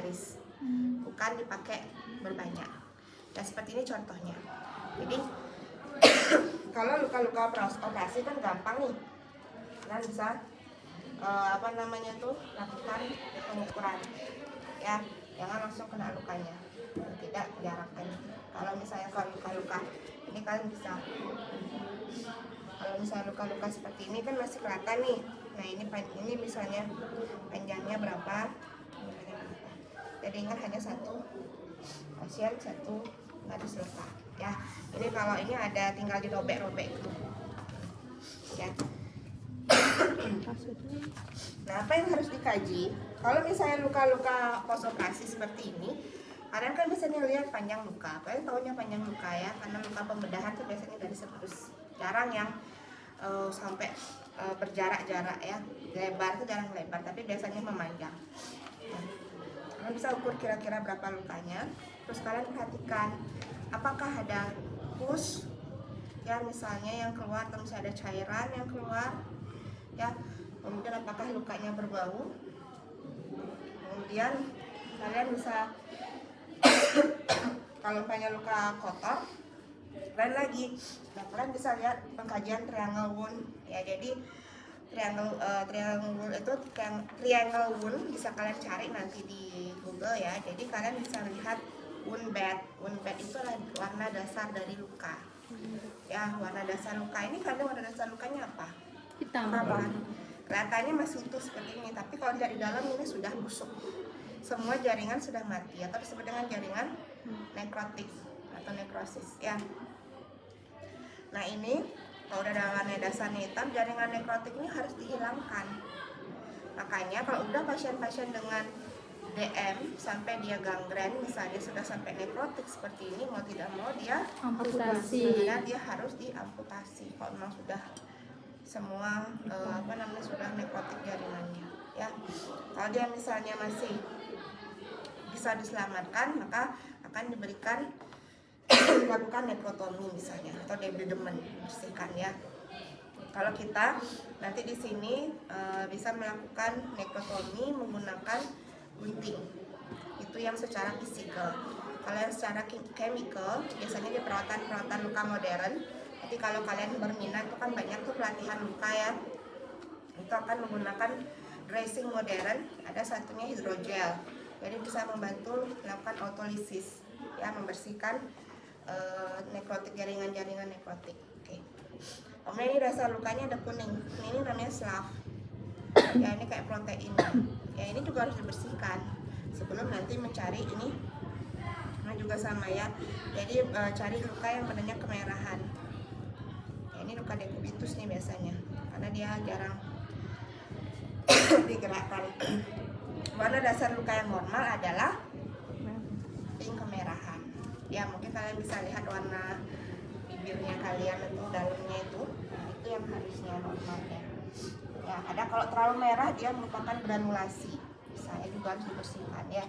baris, bukan dipakai berbanyak. Dan seperti ini contohnya. Jadi kalau luka-luka operasi kan gampang nih, kalian bisa lakukan pengukuran, ya, jangan langsung kena lukanya, tidak diharapkan. Kalau misalnya kalau luka-luka ini kalian bisa, kalau misalnya luka-luka seperti ini kan masih kelihatan nih. Nah ini misalnya panjangnya berapa, jadi ingat hanya satu pasien satu garis luka, ya. Ini kalau ini ada tinggal dirobek-robek gitu, ya. Nah, apa yang harus dikaji? Kalau misalnya luka-luka pos operasi seperti ini, kalian kan biasanya lihat panjang luka. Kalian tahunya panjang luka ya, karena luka pembedahan tuh biasanya dari servis. Jarang yang sampai berjarak-jarak ya. Lebar tuh jarang lebar, tapi biasanya memanjang. Kalian bisa ukur kira-kira berapa lukanya. Terus kalian perhatikan apakah ada pus, ya misalnya yang keluar, atau misalnya ada cairan yang keluar, ya. Kemudian apakah lukanya berbau. Kemudian kalian bisa kalau punya luka kotor, kalian bisa lihat pengkajian triangle wound, ya. Jadi triangle wound bisa kalian cari nanti di Google, ya. Jadi kalian bisa lihat wound bed itu adalah warna dasar dari luka, ya. Warna dasar luka ini, kalian warna dasar lukanya apa? Hitam. Kelihatannya masih utuh seperti ini, tapi kalau dari dalam ini sudah busuk, semua jaringan sudah mati, atau disebut dengan jaringan nekrotik atau nekrosis, ya. Nah ini kalau udah ada warna dasarnya hitam, jaringan nekrotik ini harus dihilangkan. Makanya kalau udah pasien-pasien dengan DM sampai dia gangren, misalnya sudah sampai nekrotik seperti ini, mau tidak mau dia amputasi. Dia harus diamputasi kalau memang sudah semua sudah nekrotik jaringannya, ya. Kalau dia misalnya masih bisa diselamatkan, maka akan dilakukan nekrotomi misalnya, atau debridement, bersihkan, ya. Kalau kita nanti di sini bisa melakukan nekrotomi menggunakan gunting, itu yang secara fisikal. Kalau yang secara chemical biasanya di perawatan luka modern. Jadi kalau kalian berminat, itu kan banyak tuh pelatihan luka, ya. Itu akan menggunakan dressing modern, ada satunya hidrogel. Jadi bisa membantu melakukan autolisis, ya, membersihkan nekrotik, jaringan-jaringan nekrotik. Oke. Kemudian ini dasar lukanya ada kuning. Ini namanya slough. Ya, ini kayak protein. Ya, ini juga harus dibersihkan sebelum nanti mencari ini. Nah, juga sama, ya. Jadi cari luka yang benarnya kemerahan. Ini luka dekubitus nih biasanya, karena dia jarang digerakkan. Warna dasar luka yang normal adalah pink kemerahan. Ya, mungkin kalian bisa lihat warna bibirnya kalian itu dalamnya itu yang harusnya normal, ya. Ya, ada kalau terlalu merah dia merupakan granulasi, misalnya juga harus dibersihkan, ya.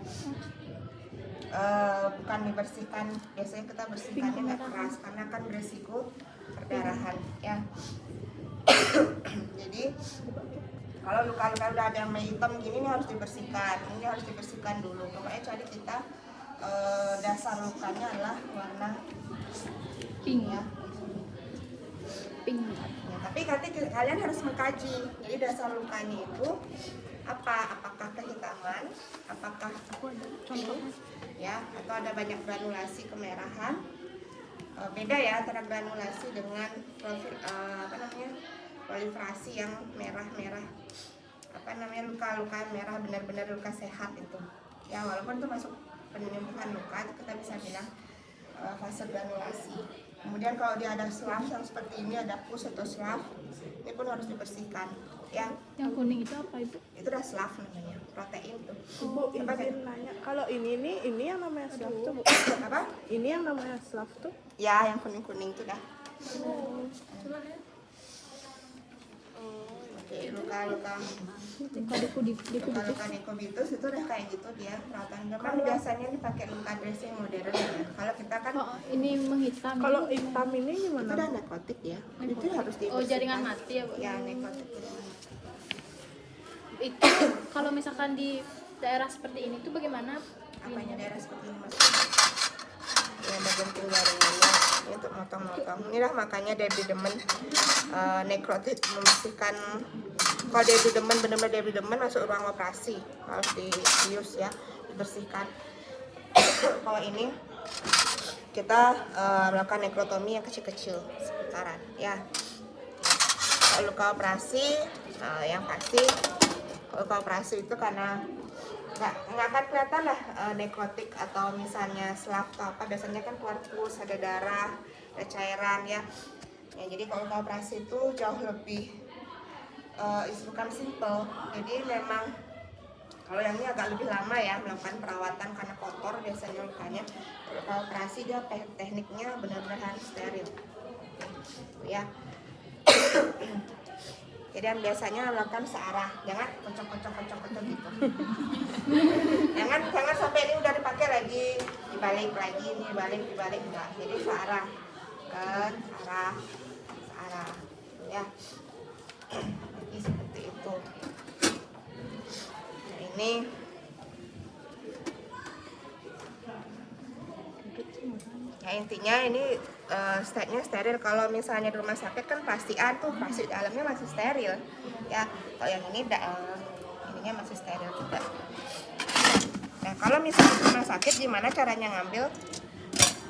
Bukan dibersihkan, biasanya kita bersihkannya nggak keras karena kan beresiko perdarahan, ya. Jadi kalau luka-luka udah ada yang hitam gini, ini harus dibersihkan. Ini harus dibersihkan dulu. Pokoknya cari kita dasar lukanya adalah warna Pink, ya. Pink. Ya, tapi nanti kalian harus mengkaji. Jadi dasar lukanya itu apa? Apakah kehitaman? Apakah pink? Ya, atau ada banyak granulasi kemerahan? Beda ya antara granulasi dengan proliferasi yang merah-merah, luka-luka merah benar-benar luka sehat itu, ya. Walaupun itu masuk penyembuhan luka, itu kita bisa bilang fase granulasi. Kemudian kalau dia ada slough yang seperti ini, ada pus atau slough, ini pun harus dibersihkan, ya. Yang kuning itu apa itu? Itu udah slough namanya, protein tuh. Bu, izin nanya, kalau ini yang namanya slough tuh, Bu? Apa? Ini yang namanya slough tuh? Ya, yang kuning-kuning itu dah. Oke, luka-luka dekubitus itu udah kayak gitu dia perawatan. Kan biasanya dipakai luka dressing modern, ya. Kalau kita kan ini menghitam. Kalau hitam ini itu gimana? udah nekrotik, ya. Itu harus dibersihkan. Oh, jaringan mati, ya, Bu? Ya, nekrotik. Itu kalau misalkan di daerah seperti ini tuh bagaimana? Apanya daerah seperti ini maksudnya? Ya bagian pinggangnya ini untuk motong-motong. Inilah makanya Debbie demen nekrotik membersihkan. Kalau Debbie demen, benar-benar Debbie demen masuk ruang operasi harus dibius ya, dibersihkan. Kalau ini kita melakukan nekrotomi yang kecil-kecil seputaran ya. Kalau luka operasi yang pasti kalau luka operasi itu karena nggak akan kelihatan lah nekrotik atau misalnya selap atau apa, biasanya kan keluar pus, ada darah, ada cairan ya. Jadi kalau luka operasi itu jauh lebih bukan simple. Jadi memang kalau yang ini agak lebih lama ya melakukan perawatan karena kotor biasanya lukanya. Kalau operasi dia tekniknya benar-benar harus steril ya. Jadi biasanya melakukan searah, jangan kocok gitu. jangan sampai ini udah dipakai lagi dibalik lagi, ini dibalik enggak. Jadi searah kan, searah ya. Jadi seperti itu. Nah, ini ya intinya ini stepnya steril. Kalau misalnya di rumah sakit kan pastian tuh pasti dalamnya masih steril ya. Kalau yang ini ininya masih steril juga. Nah kalau misalnya di rumah sakit gimana caranya ngambil?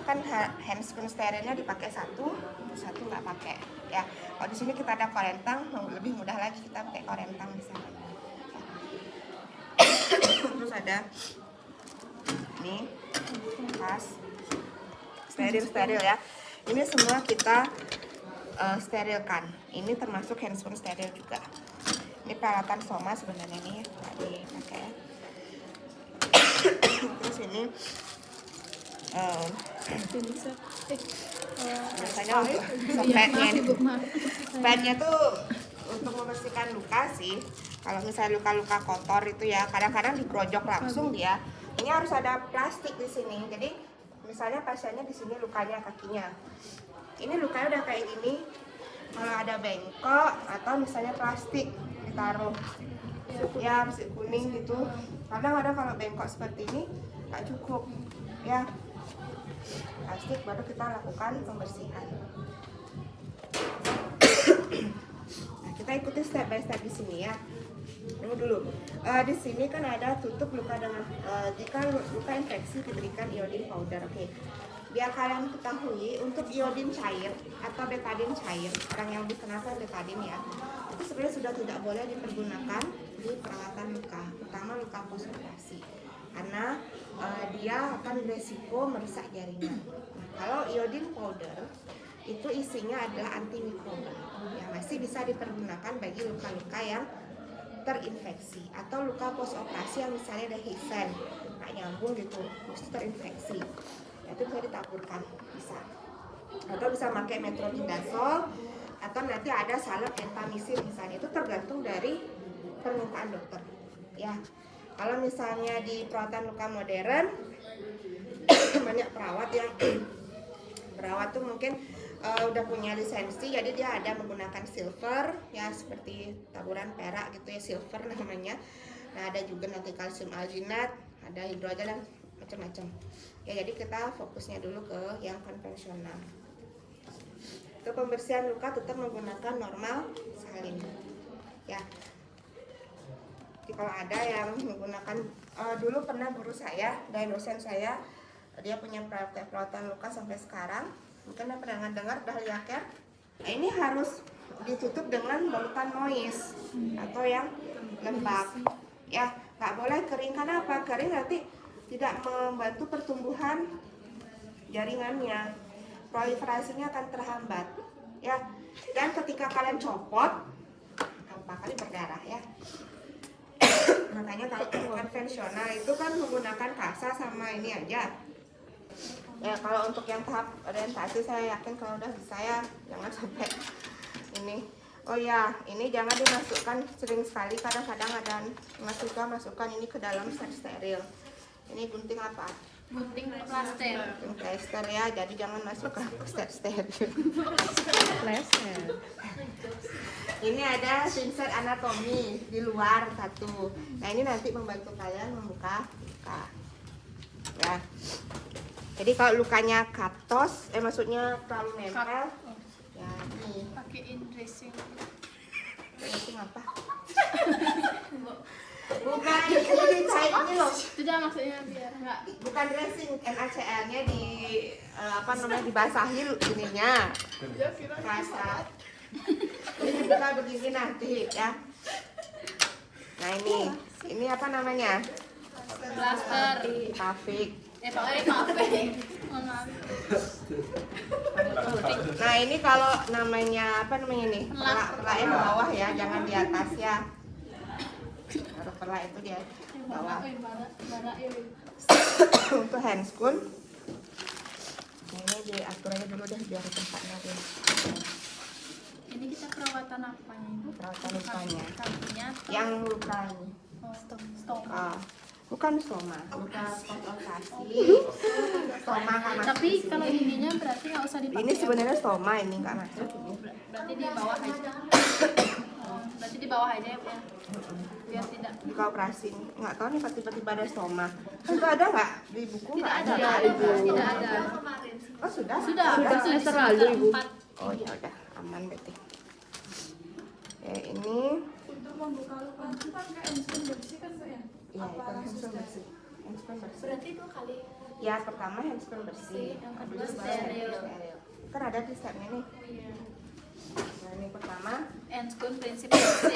Kan handscreen sterilnya dipakai satu nggak pakai ya. Kalau di sini kita ada korentang, lebih mudah lagi kita pakai korentang di sana. Terus ada ini tas steril ya. Ini semua kita sterilkan. Ini termasuk handscreen steril juga. Ini peralatan soma sebenarnya nih nggak dipakai. Terus ini biasanya untuk spatnya tuh untuk membersihkan luka sih. Kalau misalnya luka-luka kotor itu ya kadang-kadang digrojok langsung dia. Ini harus ada plastik di sini. Jadi misalnya pasiennya di sini lukanya kakinya. Ini lukanya udah kayak gini. Kalau ada bengkok atau misalnya plastik ditaruh ya besi kuning gitu. Kadang-kadang kalau bengkok seperti ini nggak cukup ya. Plastik baru kita lakukan pembersihan. Nah, kita ikuti step by step di sini ya. Tunggu dulu. Di sini kan ada tutup luka dengan jika luka infeksi diberikan iodin powder. Oke. Biar kalian ketahui untuk iodin cair atau betadine cair, orang yang dikenalkan betadine ya, itu sebenarnya sudah tidak boleh dipergunakan di perawatan luka, terutama luka postoperasi, karena dia akan beresiko merusak jaringan. Nah, kalau iodin powder itu isinya adalah antimikroba, yang masih bisa dipergunakan bagi luka-luka yang terinfeksi atau luka postoperasi yang misalnya ada hisen nggak nyambung gitu, mesti terinfeksi. Itu bisa ditaburkan, bisa, atau bisa pakai metronidazole atau nanti ada salep gentamicin misalnya, itu tergantung dari permintaan dokter ya. Kalau misalnya di perawatan luka modern banyak perawat yang perawat tuh mungkin udah punya lisensi, jadi dia ada menggunakan silver ya, seperti taburan perak gitu ya, silver namanya. Nah ada juga nanti kalsium alginat, ada hidrogen dan macam-macam ya. Jadi kita fokusnya dulu ke yang konvensional. Untuk pembersihan luka tetap menggunakan normal salin ya. Jadi kalau ada yang menggunakan dulu pernah guru saya dan dosen saya, dia punya perawatan luka sampai sekarang, mungkin pernah dengar dahlia care. Nah, ini harus ditutup dengan balutan moist atau yang lembab ya, nggak boleh kering. Karena apa? Kering nanti tidak membantu pertumbuhan jaringannya, proliferasinya akan terhambat ya. Dan ketika kalian copot kali berdarah ya. Makanya kalau konvensional itu kan menggunakan kasa sama ini aja ya. Kalau untuk yang tahap orientasi saya yakin kalau udah bisa ya, jangan sampai ini. Oh ya, ini jangan dimasukkan sering sekali, kadang-kadang ada mahasiswa masukkan ini ke dalam set steril. Ini gunting apa? Gunting plaster. Plester ya, jadi jangan masuk ke steril. Leser. Ini ada pinset anatomi di luar satu. Nah ini nanti membantu kalian membuka luka. Ya. Jadi kalau lukanya katos, maksudnya terlalu nempel, ya ini. Pakein dressing. Dressing apa? Bukan ini cair ini loh. Itu dah maksudnya biar enggak Bukan dressing, NaCl-nya di apa namanya dibasahi ininya. Rasa. Ini kita begini nanti ya. Nah ini apa namanya? plaster. Pavik. Maaf. Mohon maaf. Nah ini kalau namanya apa namanya ini? Pelak yang bawah ya, jangan di atas ya. Taruh pelak itu di bawah. Bara ya. Untuk handscoon, ini diatur aja dulu deh biar tempatnya deh. Ini kita perawatan apanya Ibu? Perawatan lukanya. Kakinya Yang luka ini. stop. Bukan stoma, luka konsultasi. Stoma nggak masuk. Tapi kalau ininya berarti nggak usah dipakai. Ini sebenarnya stoma, ini nggak masuk. Berarti di bawah aja. Berarti di bawah aja ya Bu ya. Biar tidak. Jika operasi, nggak tahu nih tiba-tiba ada stoma. Sudah ada nggak di buku? Tidak Nggak ada. Tidak ada. Oh sudah? Sudah semester lalu, Ibu. 4. Oh ya udah, aman berarti. Ini. Untuk membuka luka itu kan kayak handphone bersih kan Mbak ya? Iya, Apa itu langsung handphone steril? bersih. Handphone bersih. Berarti 2 kali. Ya pertama handphone bersih, Yang kedua habis itu steril. Kan ada di stepnya nih. Nah ini pertama, Handscoon prinsip bersih.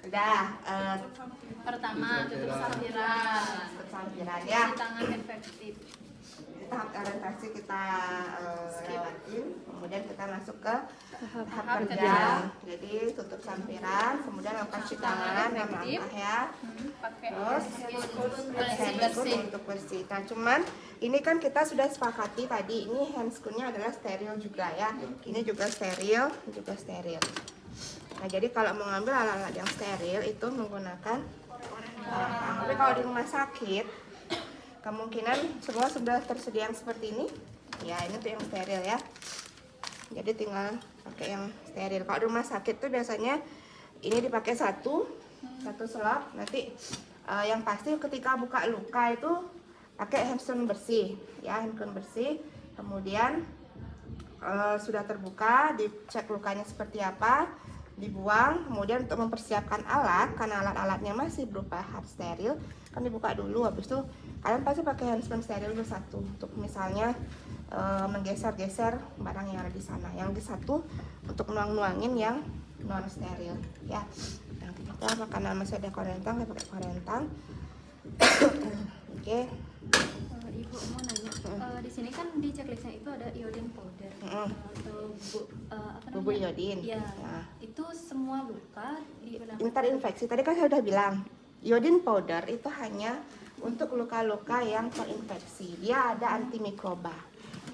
udah Pertama tutup sampiran. kesampiran ya. Cuci tangan efektif. Tahap orientasi kita lewatin, kemudian kita masuk ke tahap Tahap kerja. kerja. Jadi tutup sampiran, kemudian lepas cuci tangan, nama efektif. angka ya. Pakai Terus bersih handscoon untuk bersih. Nah cuman ini kan kita sudah sepakati tadi ini handscoonnya adalah steril juga ya. Ini juga steril, ini juga steril. Nah jadi kalau mau ngambil alat-alat yang steril itu menggunakan tapi kalau di rumah sakit kemungkinan semua sudah tersedia yang seperti ini. Ya ini tuh yang steril ya. Jadi tinggal pakai yang steril. Kalau di rumah sakit tuh biasanya ini dipakai satu selop. Nanti yang pasti ketika buka luka itu pakai handphone bersih ya, handphone bersih. Kemudian sudah terbuka, dicek lukanya seperti apa, dibuang. Kemudian untuk mempersiapkan alat, karena alat-alatnya masih berupa hard steril, kan dibuka dulu. Habis itu kalian pasti pakai handphone steril dulu satu untuk misalnya menggeser-geser barang yang ada di sana. Yang di satu untuk nuang-nuangin yang non steril ya. Nah, kita karena masih ada korentang, saya pakai korentang. Oke. Ibu mau nanya, di sini kan di checklistnya itu ada iodine powder atau Bubuk iodin. Ya, Nah. itu semua luka di Interinfeksi. Tadi kan saya udah bilang, iodine powder itu hanya untuk luka-luka yang terinfeksi. Dia ada antimikroba.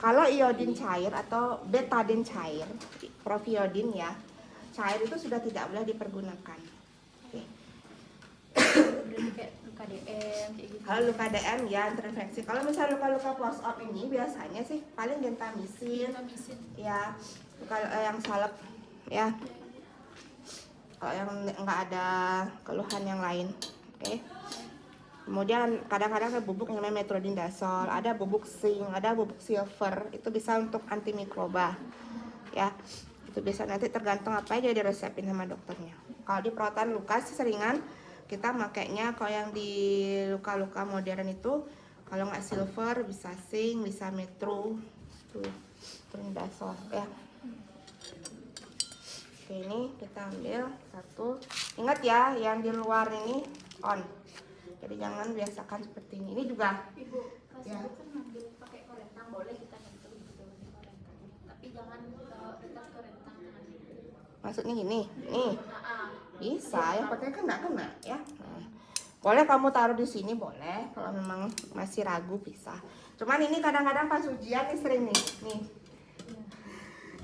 Kalau iodin cair atau betadine cair, propiodin ya, cair itu sudah tidak boleh dipergunakan. Oke. berarti kayak luka DM kayak gitu. Kalau luka DM ya terinfeksi. Kalau misalnya luka-luka post op ini biasanya sih paling gentamisin, ya luka yang salep ya. Kalau yang nggak ada keluhan yang lain, oke. Kemudian kadang-kadang ada bubuk yang namanya metronidazole, ada bubuk zinc, ada bubuk silver, itu bisa untuk antimikroba, ya. Itu bisa nanti tergantung apa aja diresepin sama dokternya. Kalau di perawatan luka sih seringan kita makainya kalau yang di luka-luka modern itu kalau nggak silver bisa zinc, bisa metronidazole, ya. Oke, ini kita ambil satu. Ingat ya, yang di luar ini on. Jadi jangan biasakan seperti ini. Ini juga. Ibu, Ya. kan ngambil pakai korentang boleh kita nyentuh gitu di korentang. Tapi jangan dekat korentang tangan itu. Maksudnya gini, nih Nah, bisa. Yang penting kena ya. Nah, boleh kamu taruh di sini boleh. Kalau memang masih ragu bisa. Cuman ini kadang-kadang pas ujian nih sering nih.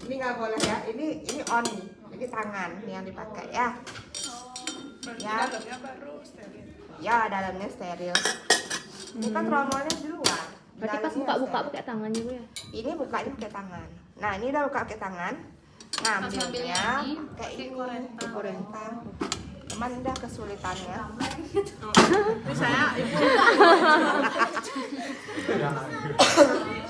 Ini nggak boleh ya. Ini on nih. Jadi tangan yang dipakai ya. Berarti Ya. dalamnya baru steril. Ya dalamnya steril. Ini kan tromolnya di luar. Berarti pas Dalamnya buka-buka steril. pakai tangan juga ya? Ini bukanya pakai tangan. Nah, ini udah buka pakai tangan. Ngambilnya pakai ini, korentang. Cuman udah kesulitannya. Ini saya ibu.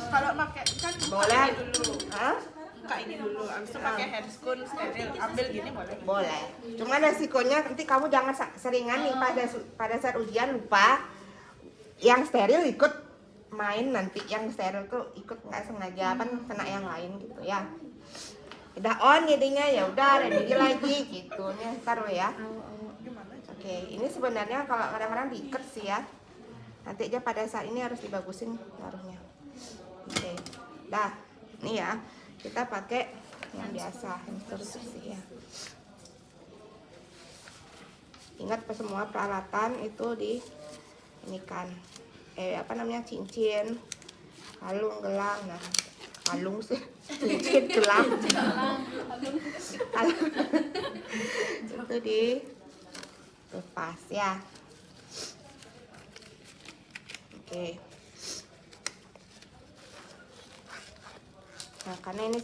Kalau pakai kan Boleh. ini dulu. Hah? Buka ini dulu. Abis itu pakai handscoon steril. Ambil gini boleh. Boleh. Cuma resikonya nanti kamu jangan seringan nih pada saat ujian lupa. Yang steril ikut main nanti, yang steril tuh ikut nggak sengaja kan kena yang lain gitu ya. Udah on jadinya ya udah ready lagi gitu nya taruh ya. Oke, ini sebenarnya kalau kadang-kadang diikat sih ya. Nanti aja pada saat ini harus dibagusin taruhnya. Oke, dah, ini ya kita pakai yang biasa hamster sih ya. Ingat semua peralatan itu di ini kan apa namanya cincin, kalung, gelang. Nah, kalung sih, cincin, gelang, kalung itu di lepas ya. Oke. Nah, karena ini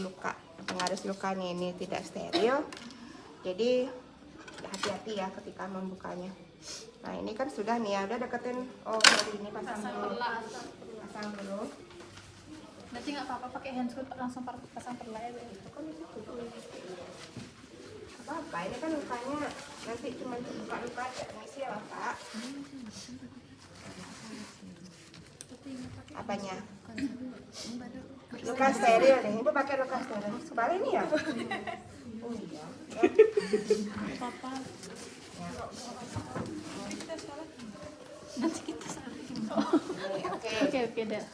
luka, pengaris lukanya ini tidak steril, jadi hati-hati ya ketika membukanya. Nah, ini kan sudah nih ya, udah deketin. Oh, dari ini pasang dulu. Pasang dulu. Berarti nggak apa-apa pakai handscoon langsung pasang perla ya, Bu? Apa? Ini kan lukanya nanti cuma luka-luka aja, misi ya, Pak. Apanya? Luka steril nih, Ibu pakai luka steril. Sebalik ini ya? Oh iya. Apa-apa. Ya. Nanti kita saling. Oke, dah.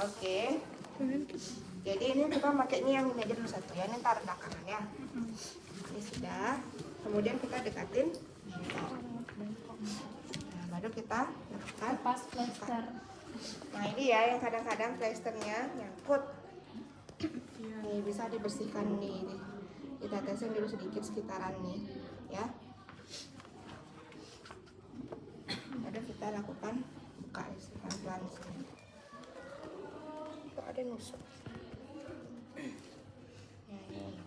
Oke. Jadi ini kita pakai ini yang ini aja dulu satu ya. Ini taruh belakangan ya. Ini sudah. Kemudian kita dekatin. Nah, baru kita lakukan Pas plaster. Nah, ini ya yang kadang-kadang plasternya nyangkut. Nih bisa dibersihkan nih. Kita tetesin dulu sedikit sekitaran nih, ya. Ada kita lakukan buka pelan-pelan. Kok ada nusuk? Nah, ini.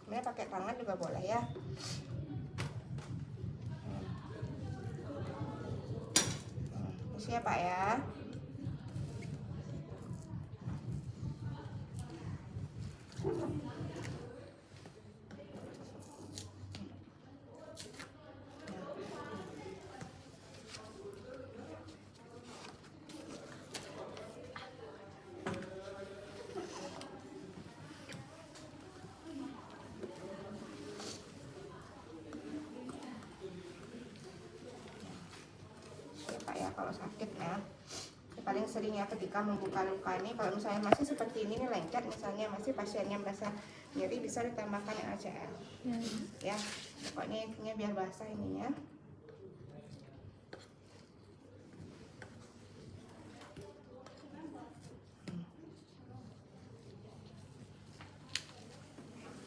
Sebenarnya pakai tangan juga boleh ya. Siap Pak ya. Pak ya kalau sakit ya. Paling sering ya ketika membuka luka ini, kalau misalnya masih seperti ini nih lengket, misalnya masih pasiennya merasa nyeri, bisa ditambahkan NaCl ya. Pokoknya intinya biar basah ininya.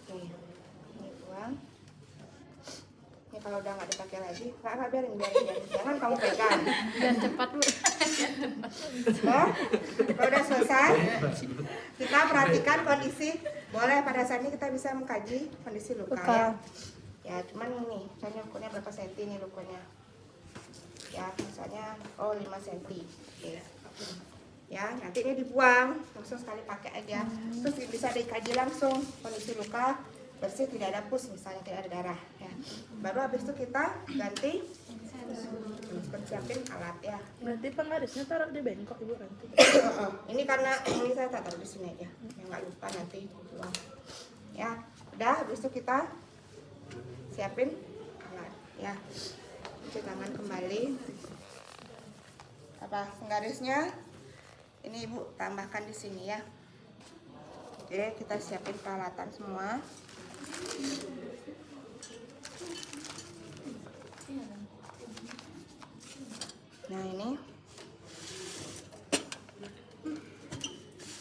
Oke, ini buang. Ini kalau udah nggak dipakai lagi, nggak biarin, jangan kamu pegang. Dan cepat, Bu. Nah, kalau udah selesai, kita perhatikan kondisi. Boleh pada saat ini kita bisa mengkaji kondisi luka ya. Ya, cuman ini, misalnya lukanya berapa senti nih lukanya? Ya, misalnya 5 senti. Oke. Ya, nanti ini dibuang, langsung sekali pakai aja. Terus bisa dikaji langsung kondisi luka bersih, tidak ada pus, misalnya tidak ada darah. Ya. Baru habis itu kita ganti. Persiapin alat ya. Berarti pengarisnya taruh di bengkok Ibu nanti. Ini karena ini saya taruh di sini aja, ya nggak lupa nanti buang. Ya, udah habis itu kita siapin alat ya. Cuci tangan kembali. Apa penggarisnya? Ini Ibu tambahkan di sini ya. Oke, kita siapin peralatan semua. Nah ini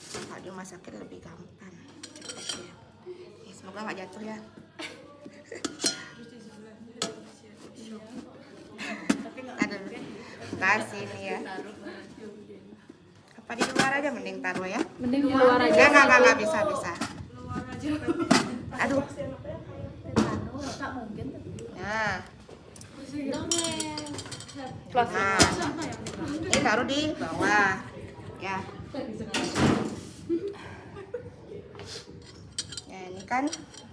kalau di rumah sakit lebih gampang cepet ya. Semoga nggak jatuh ya. Ada kasih nih ya. Apa di luar aja mending taruh ya? Mending di luar aja. Enggak bisa. Luar aja. Aduh. Tak mungkin. Nah, Plastik. ini taruh di bawah ya. Ya ini kan,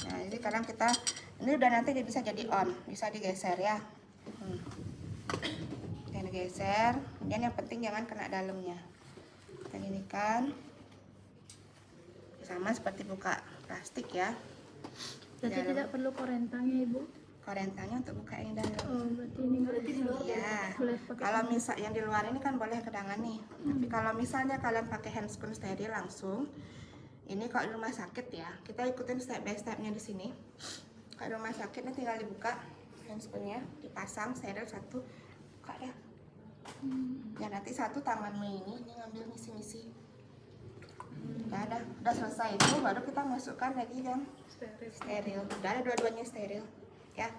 nah ini sekarang kita, ini udah nanti dia bisa jadi on, bisa digeser ya. Yang digeser, kemudian yang penting jangan kena dalamnya. Dan ini kan sama seperti buka plastik ya. Jadi Dalam. tidak perlu korentangnya ibu. Korentanya untuk buka yang dalam. Oh berarti ini Ya, boleh pakai. kalau misal yang di luar ini kan boleh kedangan nih. Tapi kalau misalnya kalian pakai handscoon steril langsung, ini kalau di rumah sakit ya, kita ikutin step by stepnya di sini. Kalau di rumah sakit ini tinggal dibuka handscoonnya, dipasang steril satu, buka ya. Ya nanti satu tanganmu ini ngambil misi-misi. Udah selesai itu, baru kita masukkan lagi yang steril. Udah ada dua-duanya steril. Ya,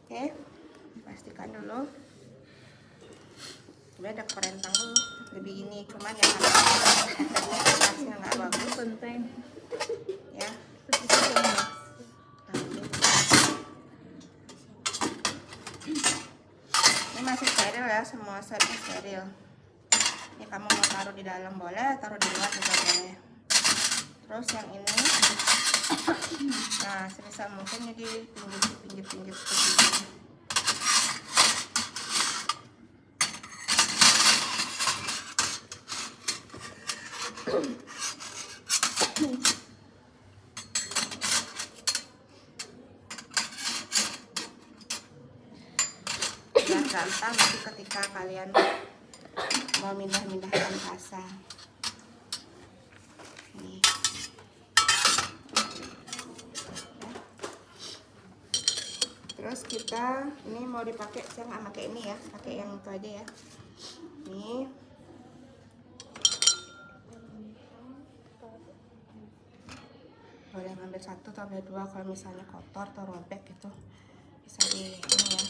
oke, pastikan dulu. Ini ada korentang dulu, lebih ini, cuman ya kertasnya nggak bagus, Penting. ya. Ini masih steril ya, semua setnya steril. Ini kamu mau taruh di dalam boleh, taruh di luar juga boleh. Terus yang ini, nah sebisa mungkin di pinggir-pinggir seperti ini. Biar gampang nanti ketika kalian mau mindah-mindahkan kasa. Nih. Terus kita ini mau dipakai, saya nggak pakai ini ya, pakai yang itu aja ya. Nih. Boleh ngambil satu atau ambil dua, kalau misalnya kotor atau robek gitu bisa di ini ya.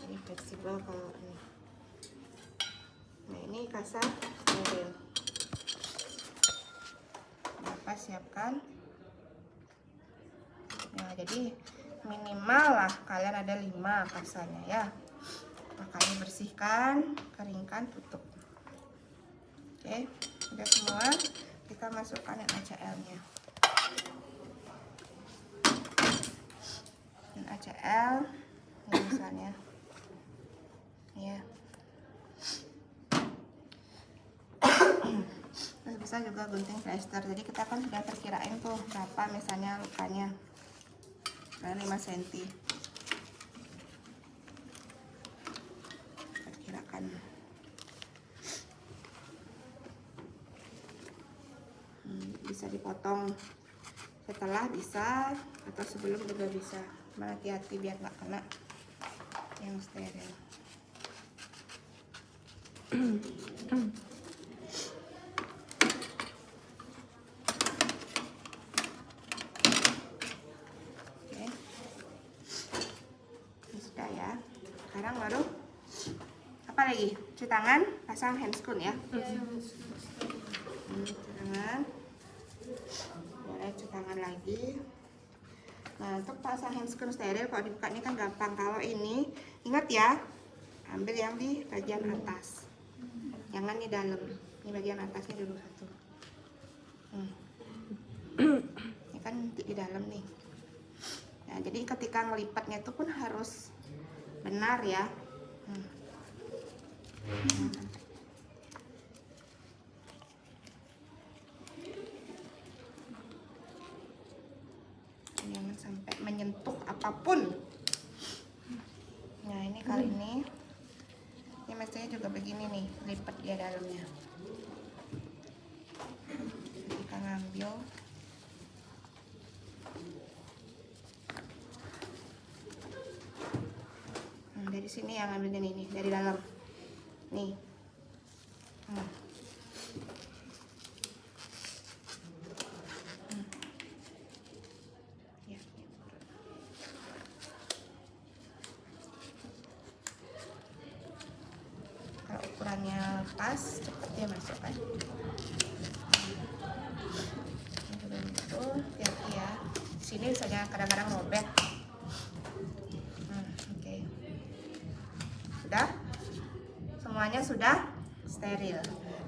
Ini fleksibel kalau ini. Nah ini kasa steril. Apa siapkan? Nah jadi minimal lah kalian ada 5 kasanya ya. Makanya bersihkan, keringkan, tutup. Oke, udah semua. Kita masukkan yang ACL-nya. Dan ACL ini misalnya ya. Terus bisa juga gunting plester. Jadi kita kan sudah perkirain tuh berapa misalnya lukanya. Nah, 5 cm. Perkirakan. Bisa dipotong setelah bisa atau sebelum juga bisa. Hati-hati biar nggak kena yang steril. Oke, ini sudah ya. Sekarang baru apa lagi? Cuci tangan, pasang handscoon ya. Cuci tangan. Boleh cuci tangan lagi. Nah, untuk pasang handscoon steril kalau dibuka ini kan gampang. Kalau ini ingat ya, ambil yang di bagian atas, jangan di dalam. Ini bagian atasnya dulu satu. Ini kan di dalam nih. Nah, jadi ketika ngelipatnya itu pun harus benar ya. Jangan sampai menyentuh apapun. Nah ini kali ini mestinya juga begini nih, lipat dia dalamnya. Kita ngambil dari sini yang ngambilnya ini dari dalam nih. ukurannya pas, cepat dia masuk kan. Itu hati-hati ya. Sini misalnya kadang-kadang robek. Oke. Sudah? Semuanya sudah steril.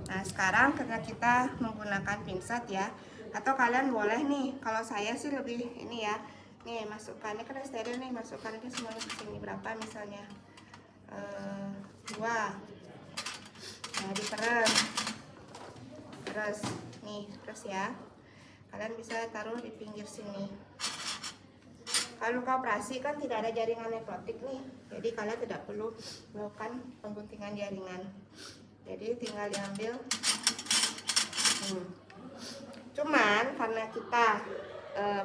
Nah sekarang karena kita menggunakan pinset ya, atau kalian boleh nih, kalau saya sih lebih ini ya, nih masukkannya kan steril nih, masukkan aja semuanya ke sini. Berapa misalnya 2. Nah diperes, terus nih terus ya, kalian bisa taruh di pinggir sini. Kalau luka operasi kan tidak ada jaringan nekrotik nih, jadi kalian tidak perlu melakukan pengguntingan jaringan. Jadi tinggal diambil. Cuman karena kita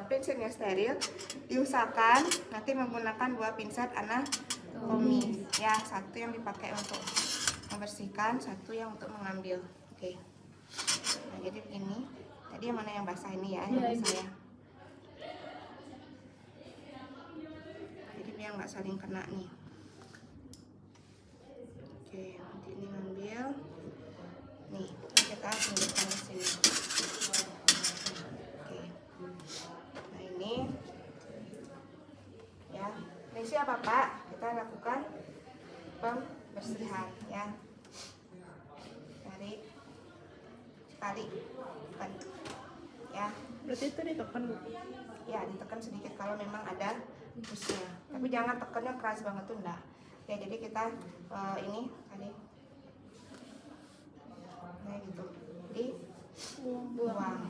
pinsetnya steril, diusahakan nanti menggunakan 2 pinset anatomi. Ya, satu yang dipakai untuk membersihkan, satu yang untuk mengambil. Oke. Nah, jadi begini. Tadi yang mana yang basah ini ya, yang basah ya. Jadi biar nggak saling kena nih. Oke, nanti ini ngambil. Nih, kita pinggirkan ke sini. Oke. Nah ini, ya. Ini siapa Pak? Kita lakukan pembersihan ya. Tarik sekali, tekan. Ya. Berarti itu ditekan Bu? Ya, ditekan sedikit kalau memang ada busnya. Tapi jangan tekannya keras banget tuh enggak. Ya, jadi kita ini tadi nah gitu. Buang.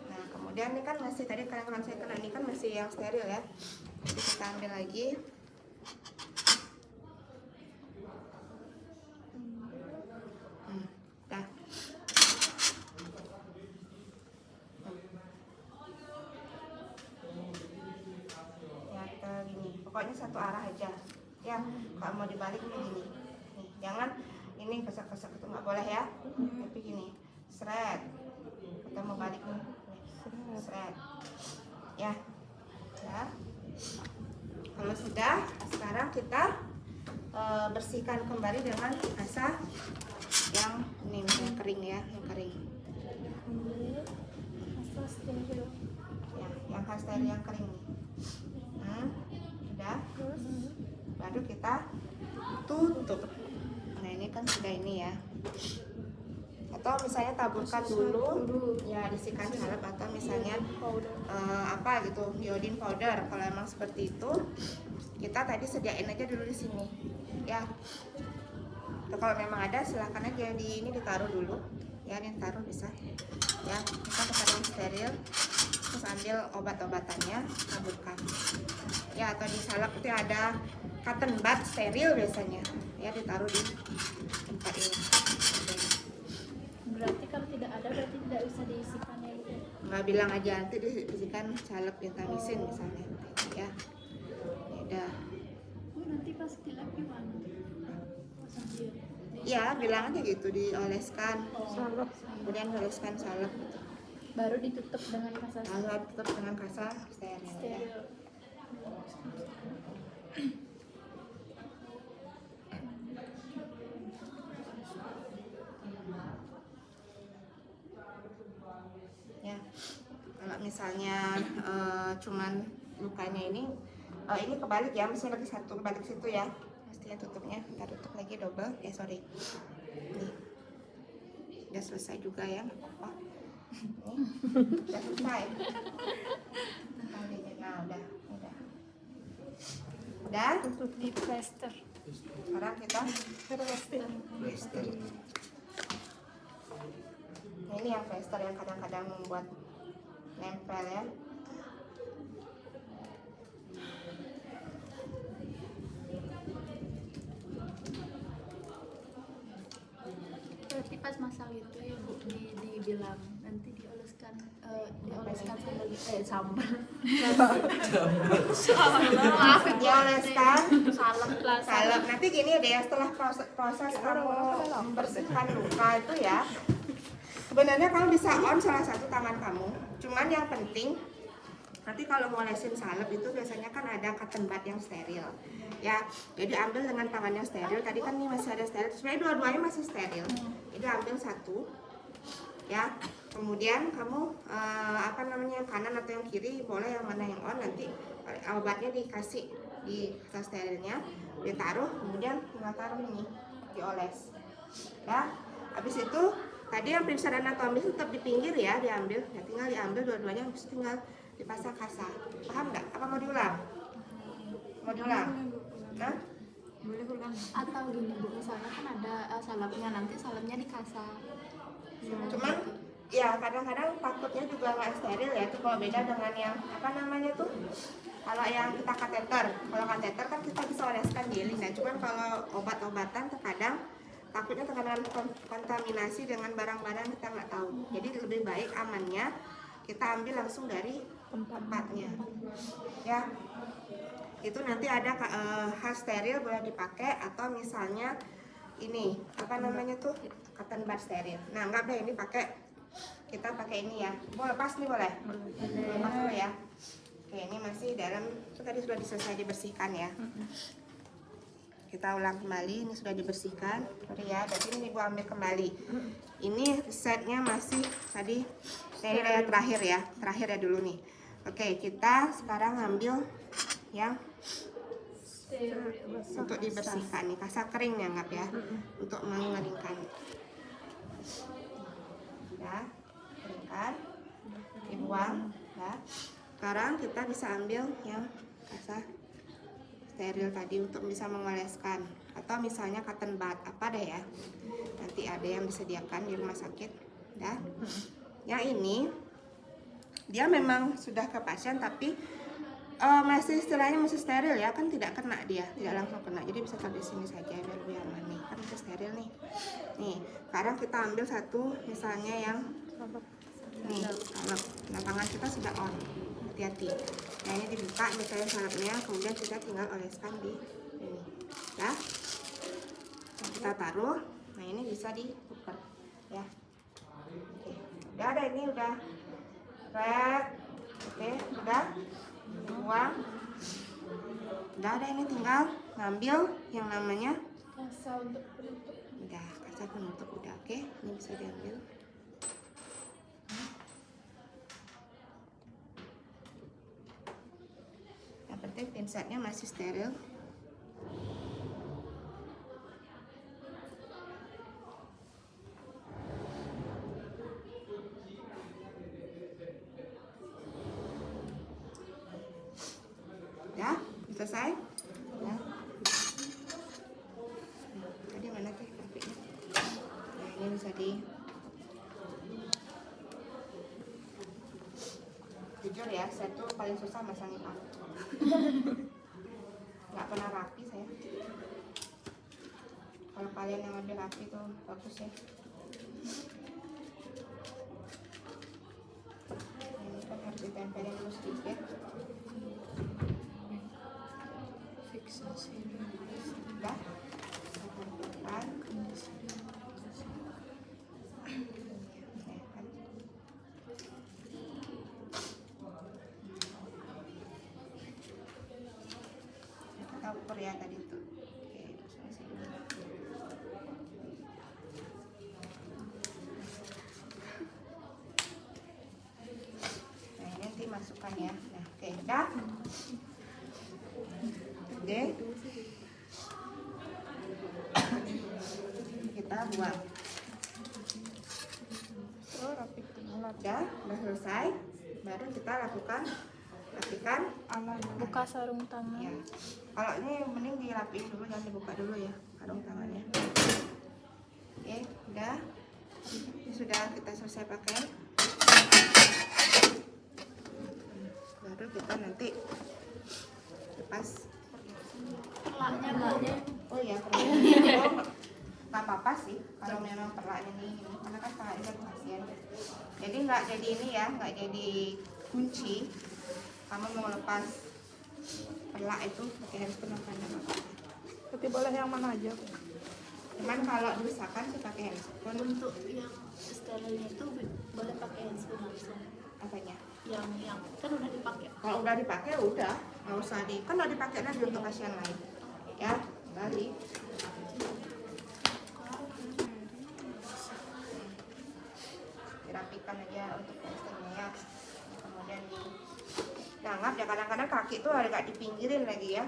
Nah, kemudian ini kan masih tadi kan saya kena ini kan masih yang steril ya. Jadi kita ambil lagi. Dah. Gini, pokoknya satu arah aja ya. Kalau mau dibalik begini nih, jangan ini kesek-kesek itu nggak boleh ya. Tapi gini, seret. Kita mau balik nih, seret ya. Ya, kalau sudah, sekarang kita bersihkan kembali dengan asa yang ini yang kering ya, yang kering ya, yang khas dari yang kering nih. Sudah, baru kita tutup. Nah ini kan sudah ini ya. Atau misalnya taburkan dulu ya, disikan salep atau misalnya apa gitu, iodine powder. Kalau emang seperti itu, kita tadi sediain aja dulu di sini ya. Atau kalau memang ada silahkan aja di ini ditaruh dulu ya, ditaruh bisa ya. Kita pakai yang steril, terus ambil obat-obatannya, taburkan ya. Atau di salep itu ada cotton bud steril biasanya ya, ditaruh di tempat ini. Berarti kalau tidak ada berarti tidak bisa diisikan ya gitu. Nggak bilang aja, nanti diisikan salep ventamisin misalnya ya. Udah. Nanti pas di lab gimana? Ya bilang aja gitu, dioleskan salep, kemudian oleskan salep gitu. Baru ditutup dengan kasa Lalu tutup dengan kasa steril ya. Ya, kalau misalnya cuman lukanya ini kebalik ya, mesti lagi satu kebalik situ ya, mestinya tutupnya. Kita tutup lagi double ya, sorry. Nih, udah selesai juga ya, nggak apa-apa. Nih, udah selesai. Nah, udah. tutup di plaster. Sekarang kita plaster. Nah, ini yang plaster yang kadang-kadang membuat nempel ya. Berarti pas masang itu ya Bu dibilang nanti dioleskan sambal. Maaf ya, oleskan salep. Nanti gini deh ya, setelah proses kamu membersihkan luka itu ya, sebenarnya kamu bisa on salah satu tangan kamu. Cuman yang penting Nanti kalau ngolesin salep itu biasanya kan ada cotton bud yang steril ya, jadi ambil dengan tangan yang steril. Tadi kan ini masih ada steril, sebenarnya dua-duanya masih steril, jadi ambil satu ya. Kemudian kamu yang kanan atau yang kiri boleh, yang mana yang on, nanti obatnya dikasih di kertas sterilnya, ditaruh, kemudian tinggal taruh ini, dioles ya. Habis itu tadi yang periksaan anatomis tetap di pinggir ya, diambil ya, tinggal diambil dua-duanya, habis itu tinggal dipasang kasa. Paham nggak? Apa mau diulang? Mau diulang? Nah? Boleh ulang. Atau gini Bu, misalnya kan ada salapnya, nanti salapnya dikasah. Cuman ya kadang-kadang takutnya juga nggak steril ya. Itu kalau beda dengan yang kalau yang kita kateter. Kalau kateter kan kita bisa oleskan geli. Nah cuman kalau obat-obatan terkadang takutnya terkadang kontaminasi dengan barang-barang kita nggak tahu. Jadi lebih baik amannya kita ambil langsung dari tempatnya ya. Itu nanti ada khas steril boleh dipakai, atau misalnya ini cotton bud steril. Nah nggak boleh ini kita pakai ini ya. Boleh pas nih, boleh lepas dulu ya. Oke, ini masih dalam, itu tadi sudah selesai dibersihkan ya. Kita ulang kembali, ini sudah dibersihkan. Sorry ya, jadi ini Ibu ambil kembali. Ini setnya masih tadi steril ya, terakhir ya dulu nih. Oke, kita sekarang ambil yang untuk dibersihkan nih, kasa kering ya, anggap ya, untuk mengeringkan ya, keringkan, dibuang ya. Sekarang kita bisa ambil yang kasa steril tadi untuk bisa mengoleskan, atau misalnya cotton bud apa deh ya, nanti ada yang disediakan di rumah sakit ya. Yang ini dia memang sudah ke pasien tapi masih istilahnya masih steril ya, kan tidak kena, dia tidak langsung kena, jadi bisa taruh di sini saja biar lebih aman nih, kan masih steril nih. Sekarang kita ambil satu misalnya yang nih salep. Nah tangan kita sudah on, hati-hati. Nah ini dibuka misalnya salepnya, kemudian kita tinggal oleskan di ini ya. Nah, kita taruh, nah ini bisa ditukar ya. Oke, udah ada, ini udah red. Oke, udah buang. Udah ada, ini tinggal ngambil yang namanya Kasa untuk penutup. udah, kasa penutup udah. Oke, ini bisa diambil. Yang penting pinsetnya masih steril. Ya, selesai ya. Tadi mana tuh grafiknya? Nah ini bisa jujur ya, saya tuh paling susah masang ini, nggak pernah rapi saya. Kalau kalian yang lebih rapi tuh bagus ya. Ini kan harus ditempelin dulu sedikit. Udah, kita ukur ya tadi tuh. Oke, terus sini. Nah ini nanti masukkan ya. Nah oke, udah. Oke, kita buang. Udah selesai. Baru kita rapikan Buka sarung tangan. ya. Kalau ini mending dirapiin dulu, jangan dibuka dulu ya sarung tangannya. Oke, udah. Ini sudah kita selesai pakai. Baru kita nanti lepas Perlaknya Bu. oh ya nggak apa-apa sih kalau memang perlaknya ini, karena kan perlaknya dari pasien, jadi nggak jadi ini ya, nggak jadi kunci. Kamu mau lepas perlak itu pakai handphone apa enggak? Berarti boleh yang mana aja? Cuman kalau diusahakan sih pakai handphone. Untuk yang sterilnya itu boleh pakai handphone langsung. Apanya? yang kan udah dipakai. Kalau udah dipakai udah, nggak usah kan udah dipakai lagi untuk pasien lain. Ya, balik. Dirapikan aja untuk plasternya ya. Kemudian dianggap ya, kadang-kadang kaki tuh agak dipinggirin lagi ya.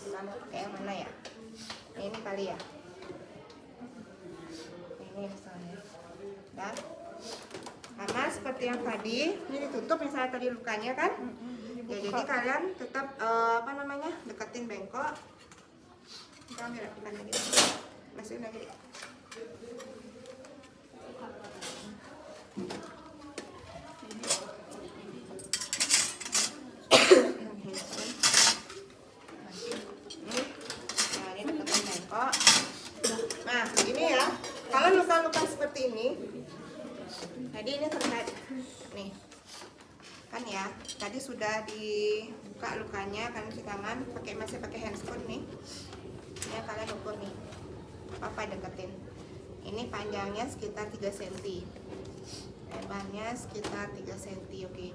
Kita mau pakai yang mana ya? Ini kali ya. Ini misalnya. Dan sama seperti yang tadi, ini ditutup misalnya tadi lukanya kan. Ya, jadi kalian tetap deketin bengkok. Kita ambil rapikan lagi. Masukin lagi. Nah, ini ya, kalau luka-luka seperti ini, jadi ini terkait nih, kan ya, tadi sudah dibuka lukanya kan cuci tangan, masih pakai handscoon nih, ya kalian ukur nih, apa deketin, ini panjangnya sekitar 3 cm, lebarnya sekitar 3 cm, oke.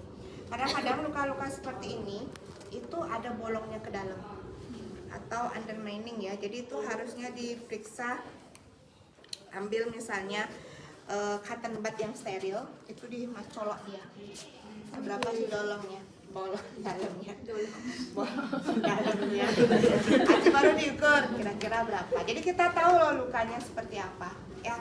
Kadang-kadang luka-luka seperti ini, itu ada bolongnya ke dalam, atau undermining ya, jadi itu harusnya diperiksa. Ambil misalnya cotton bud yang steril, itu dicolok dia. Berapa sih bolong dalamnya? Bolong dalamnya. Nanti baru diukur kira-kira berapa. Jadi kita tahu loh lukanya seperti apa, ya.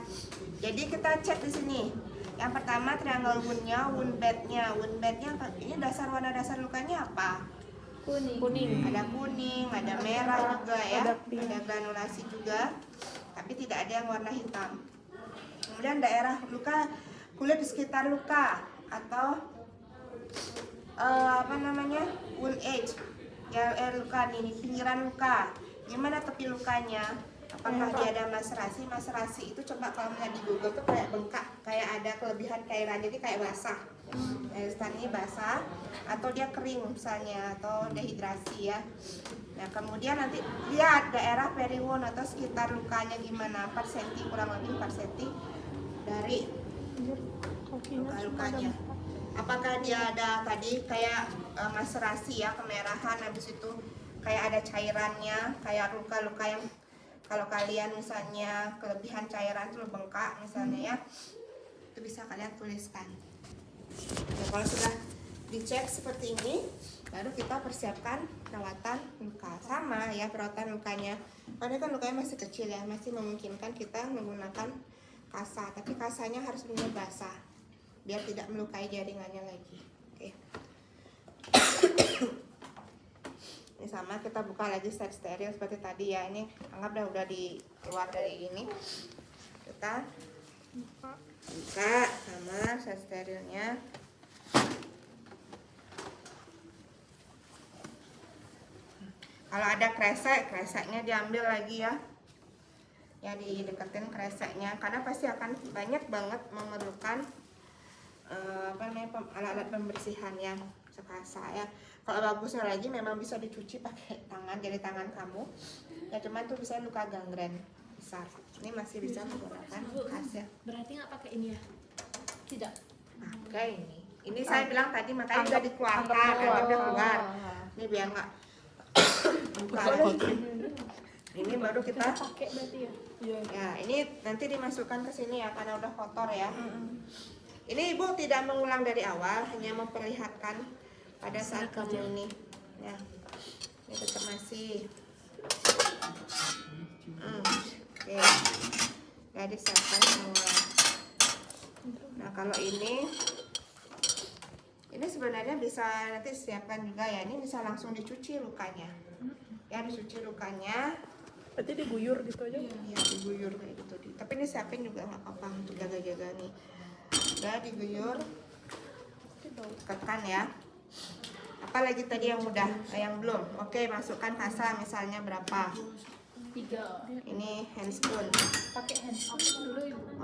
Jadi kita cek di sini. Yang pertama triangle wound-nya, wound bed-nya. Wound bed-nya ini warna dasar lukanya apa? Kuning. Ada kuning, ada merah juga ya. Ada granulasi juga. Tapi tidak ada yang warna hitam. Kemudian daerah luka, kulit di sekitar luka atau wound edge, ya luka nih, pinggiran luka. Gimana tepi lukanya? Apakah dia ada maserasi? Maserasi itu coba kalau melihat di Google tuh kayak bengkak, kayak ada kelebihan cairan, jadi kayak basah. Ini basah atau dia kering misalnya, atau dehidrasi ya. Nah, kemudian nanti lihat daerah periwound atau sekitar lukanya gimana, 4 cm, kurang lebih 4 cm dari luka-lukanya. Apakah dia ada tadi kayak maserasi ya, kemerahan, habis itu kayak ada cairannya, kayak luka-luka yang kalau kalian misalnya kelebihan cairan itu bengkak misalnya ya, itu bisa kalian tuliskan. Nah, kalau sudah dicek seperti ini, baru kita persiapkan perawatan luka. Sama ya perawatan lukanya, karena kan lukanya masih kecil ya, masih memungkinkan kita menggunakan kasa, tapi kasanya harus benar basah biar tidak melukai jaringannya lagi. Oke. Ini sama, kita buka lagi set steril seperti tadi ya. Ini anggaplah udah keluar dari ini, kita buka sama set sterilnya. Kalau ada kreseknya diambil lagi ya. Ya dideketin kreseknya, karena pasti akan banyak banget memerlukan alat-alat pembersihan yang sekasa ya. Kalau bagusnya lagi memang bisa dicuci pakai tangan, jadi tangan kamu. Ya cuman tuh bisa luka gangren besar. Ini masih bisa menggunakan kas ya. Berarti nggak pakai ini ya? Tidak. Pakai ini. Ini saya bilang tadi makanya udah dikeluarkan, udah keluar. Ini biar nggak buka lagi. Ini baru kita pakai berarti ya? Ya, ini nanti dimasukkan ke sini ya karena udah kotor ya. Ini ibu tidak mengulang dari awal, hanya memperlihatkan pada saat kamu ini. Ya, ini tetap masih. Oke, ya disiapkan semua. Nah kalau ini sebenarnya bisa nanti siapkan juga ya. Ini bisa langsung dicuci lukanya. Ya dicuci lukanya. Berarti diguyur gitu aja? Iya diguyur kayak gitu. Tapi ini siapin juga nggak apa-apa untuk jaga-jaga nih. Udah diguyur, tekan ya. Apalagi tadi yang udah, yang belum. Oke, masukkan kasa misalnya berapa? 3. Ini handscoon. Pakai handscoon dulu ibu.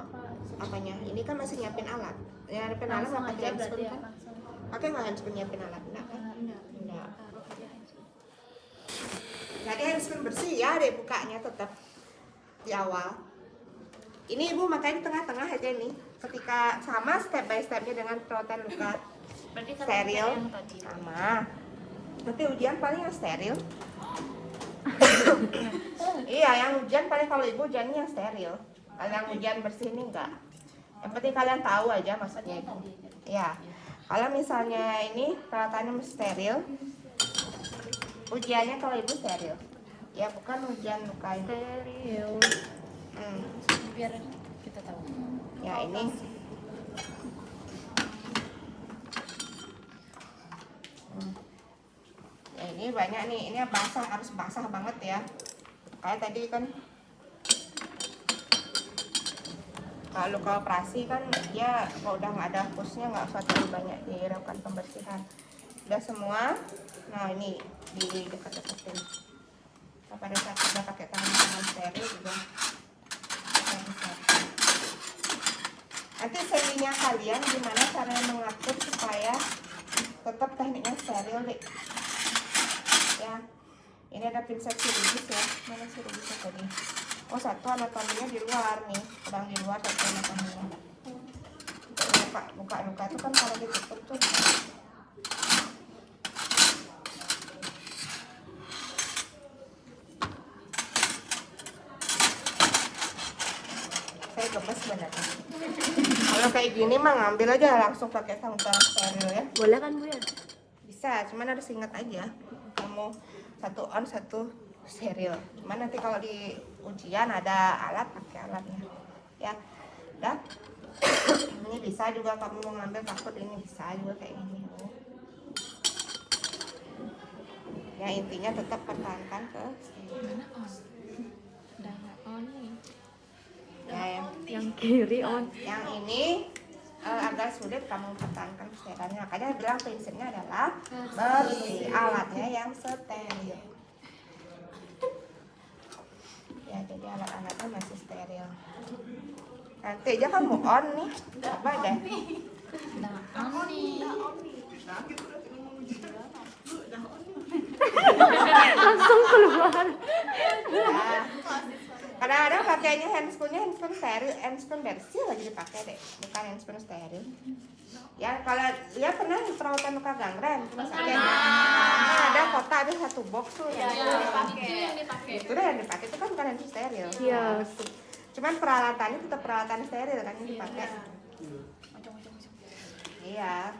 Apanya? Ini kan masih nyiapin alat. Nyiapin alat Langsung apa aja pakai berarti handscoon ya? kan? Langsung. Pakai nggak handscoon nyiapin alat? Enggak kan? Enggak. Taruh aja handscoon. Jadi handscoon bersih ya, deh bukanya tetap di awal. Ini ibu makanya di tengah-tengah aja nih. ketika sama step by stepnya dengan perawatan luka Berarti kalau steril yang tadi. sama. Nanti ujian paling yang steril. Iya, yang ujian paling kalau ibu ujiannya yang steril. Kalau yang ujian bersih ini enggak. Yang penting kalian tahu aja maksudnya itu. Iya. Kalau misalnya ini perawatannya steril, ujiannya kalau ibu steril. Ya bukan ujian luka ini. Steril. Biar kita tahu. Ya ini. Ya ini banyak nih. Ini basah, harus basah banget ya. Kayak tadi kan kalau luka operasi kan dia kalau udah nggak ada pusnya nggak usah terlalu banyak dilakukan pembersihan. Udah semua. Nah ini di dekat-dekatin. Nah, pada saat udah pakai tangan steril juga kita bisa. Nanti seninya kalian gimana cara mengatur supaya tetap tekniknya steril deh. Ya, ini ada pinset chirurgis ya. Mana chirurgisnya tadi? Oh, satu anatominya di luar nih, sedang di luar satu anatominya. Buka luka itu kan kalau ditutup tuh. Saya gemes benernya. Kalau kayak gini mah ngambil aja langsung pakai tanggung steril ya. Boleh kan Bu ya? Bisa, cuman harus ingat aja kamu satu on satu steril. Cuman nanti kalau di ujian ada alat, pakai alatnya ya. Udah. Ini bisa juga kamu mau ngambil takut ini bisa juga kayak gini. Ya intinya tetap pertahankan ke steril. Ya, Yang kiri on. yang ini agak sulit kamu pertahankan sterilnya. Makanya bilang prinsipnya adalah bersih, alatnya yang steril. Ya, jadi alat-alatnya masih steril. Nanti aja kamu on nih, apa deh? Langsung keluar. Ya. Kadang-kadang pakainya handscoon steril, handscoon bersih lagi dipakai deh, bukan handscoon steril. Ya kalau ya pernah perawatan luka gangren, ada kotak ada satu box tuh. Yang dipakai. Itu deh yang dipakai itu kan bukan handscoon steril. Iya. Cuman peralatannya tetap peralatan steril kan yang dipakai. Iya.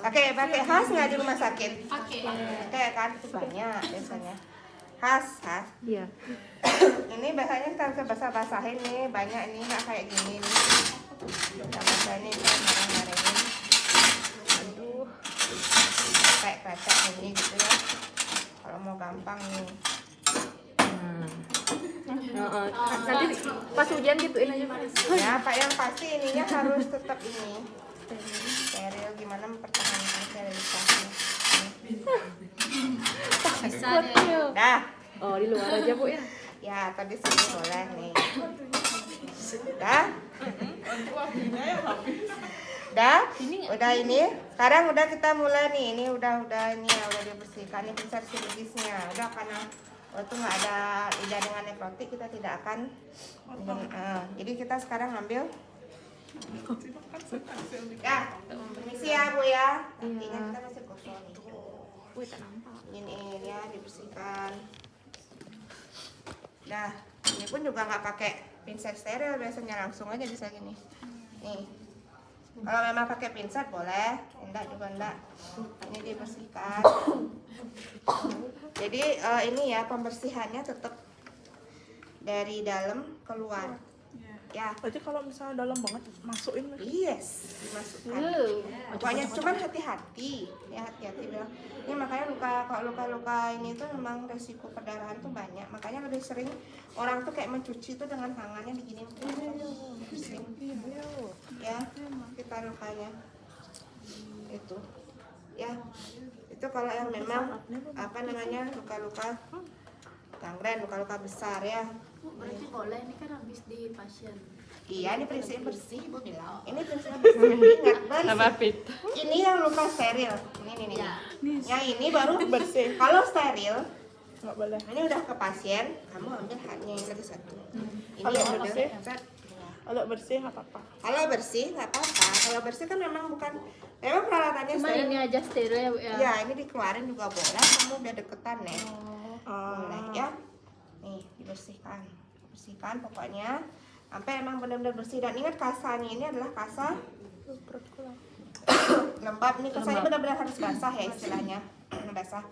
Pakai khas nggak di rumah sakit? Pakai kan itu banyak biasanya. Khas. Iya. Ini biasanya kita bisa basah-basahin nih, banyak ini nggak kayak gini nih. Kita basahin ini, mereng-merengin. Aduh, kayak krecek ini gitu ya. Kalau mau gampang nih. Nanti pas ujian gituin aja Pak. Ya, Pak yang pasti ininya harus tetap ini steril. Gimana mempertahankan sterilisasi? Bisa deh. Dah. Oh di luar aja Bu ya. Ya, tadi sini boleh nih. Dah. Udah ini. Sekarang udah kita mulai nih. Ini udah ini ya, udah dibersihkan. Ini besar chirurgisnya. Udah karena waktu nggak ada lidah dengan nekrotik kita tidak akan. Jadi kita sekarang ambil. Ya, permisi ya Bu ya. Nantinya kita masih kosong nih. Wih tak nampak. Ini ya dibersihkan. Nah, ini pun juga nggak pakai pinset steril, biasanya langsung aja bisa gini. Nih, kalau memang pakai pinset boleh, enggak juga enggak. Ini dibersihkan. Jadi ini ya pembersihannya tetap dari dalam keluar. Ya. Aja kalau misalnya dalam banget masukin. Yes, dimasukkan. Pokoknya cuman hati-hati, ya hati-hati bilang. Ini makanya kalau luka ini tuh memang resiko perdarahan tuh banyak. Makanya lebih sering orang tuh kayak mencuci tuh dengan tangannya begini. Ya, kita lukanya itu. Ya, itu kalau yang memang apa namanya luka-luka gangren, luka-luka besar ya. Berarti boleh ini kan habis di pasien. Iya, ini prinsipnya bersih, Bu bilang. Ini prinsipnya bersih. Ingat, bersih. Ini yang luka steril. Ini. Yang ini baru bersih. Kalau steril, Nggak boleh. ini udah ke pasien, kamu ambil hatnya yang tadi satu. Ini Kalau yang udah bersih? set. Kalau bersih nggak apa-apa. Kalau bersih nggak apa-apa. Kalau bersih kan memang peralatannya Cuma steril. ini aja steril ya Bu ya. Ya, ini dikeluarin juga boleh. Kamu biar deketan nih. Boleh ya. Nih, dibersihkan. Bersihkan pokoknya sampai emang benar-benar bersih. Dan ingat kasanya ini adalah kasa lembab. Ini kasanya Lembab. benar-benar harus basah ya istilahnya. Basah.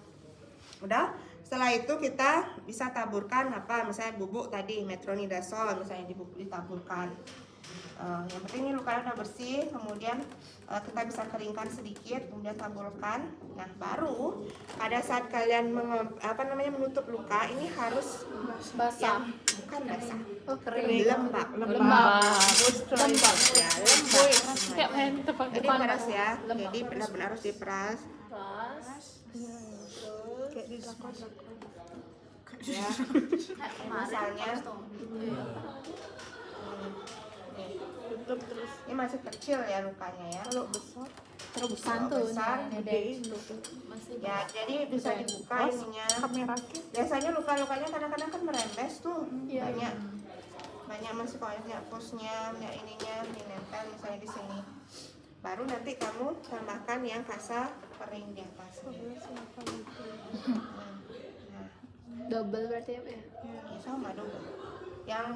Udah. Setelah itu kita bisa taburkan misalnya bubuk tadi metronidazole misalnya ditaburkan. Yang penting ini lukanya udah bersih, kemudian kita bisa keringkan sedikit, kemudian taburkan. Nah, baru pada saat kalian menutup luka ini harus Basah. bukan basah, Oh kering. lembab. Lembab. Ya, lembab. Kayak main tepak Jadi depan peras ya. Lembab. Jadi benar-benar harus diperas. Kayak di drakor-drakor. Ya. Misalnya Tutup terus. ini masih kecil ya lukanya ya. Kalau besar Terobosan Kalau tuh. besar, gedein tuh. Ya, jadi bisa dibuka ininya. Kamera kita. Biasanya luka-lukanya kadang-kadang kan merembes tuh. Iya. Banyak masih banyak pusnya, banyak ininya, ini nempel misalnya di sini. Baru nanti kamu tambahkan yang kasa kering di atas. Nah, Double berarti ya Bu ya. ya sama dong. Yang